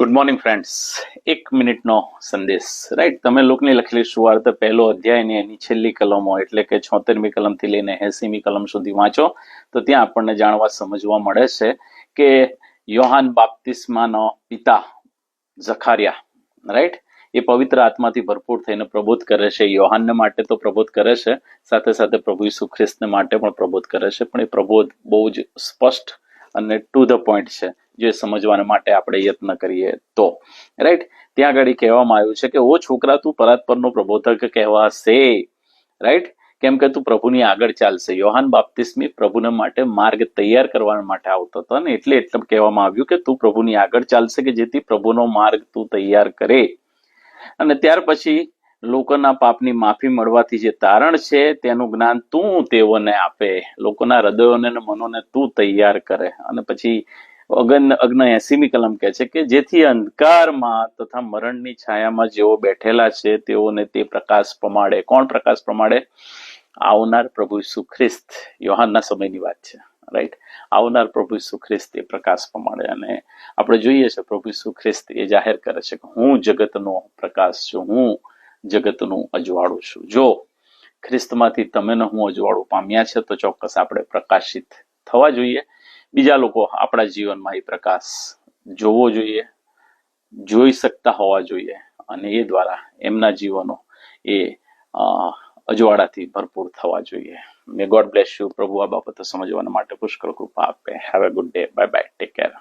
Good morning friends. 1 મિનિટનો સંદેશ. Right, તમે લોકની લખેલી સુવાર્ત પહેલો અધ્યાય ને એની છેલ્લી કલમો એટલે કે 76મી કલમથી લઈને 80મી કલમ સુધી વાંચો તો ત્યાં આપણને જાણવા સમજવા મળે છે કે યોહાન બાપ્તિસ્માનો પિતા ઝખારિયા, રાઈટ, એ પવિત્ર આત્માથી ભરપૂર થઈને પ્રબોધ કરે છે. યોહાનને માટે તો પ્રબોધ કરે છે, સાથે સાથે પ્રભુ ઈસુ ખ્રિસ્તને માટે પણ પ્રબોધ કરે છે, પણ એ પ્રબોધ બહુ જ સ્પષ્ટ અને ટુ ધ પોઈન્ટ છે, જે સમજવાના માટે આપણે યત્ન કરીએ તો. રાઈટ, ત્યાં આગળ કહેવામાં આવ્યું છે કે ઓ છોકરા, તું પરાત્પરનો પ્રબોધક કહેવાશે. રાઈટ, કેમ કે તું પ્રભુની આગળ ચાલશે. યોહાન બાપ્તિસ્મી પ્રભુને માટે માર્ગ તૈયાર કરવા માટે આવતો હતો ને એટલે કહેવામાં આવ્યું કે તું પ્રભુની આગળ ચાલશે, કે જેથી પ્રભુનો માર્ગ તું તૈયાર કરે. અને ત્યાર પછી લોકોના પાપની માફી મળવાથી જે તારણ છે તેનું જ્ઞાન તું તેઓને આપે, લોકોના હૃદયોને અને મનોને તું તૈયાર કરે. અને પછી 80મી કલમ કહે છે કે જેથી અંધકારમાં તથા મરણની છાયામાં જેઓ બેઠેલા છે તેઓને તે પ્રકાશ પમાડે. કોણ પ્રકાશ પમાડે? આવનાર પ્રભુ ઈસુ ખ્રિસ્ત. યોહાનના સમયની વાત છે, રાઈટ. આવનાર પ્રભુ ઈસુ ખ્રિસ્ત એ પ્રકાશ પમાડે. અને આપણે જોઈએ છે પ્રભુ ઈસુ ખ્રિસ્ત એ જાહેર કરે છે કે હું જગતનો પ્રકાશ છું, હું જગતનું અજવાળું છું. જો ખ્રિસ્તમાંથી તમે ને હું અજવાળું પામ્યા છે તો ચોક્કસ આપણે પ્રકાશિત થવા જોઈએ. બીજા લોકો આપણા જીવનમાં એ પ્રકાશ જોવો જોઈએ, જોઈ શકતા હોવા જોઈએ, અને એ દ્વારા એમના જીવનો એ અજવાળાથી ભરપૂર થવા જોઈએ. મે ગોડ બ્લેસ યુ. પ્રભુ આ બાબતો સમજવાના માટે પુષ્કળ કૃપા આપે. Have a good day. Bye bye. Take care.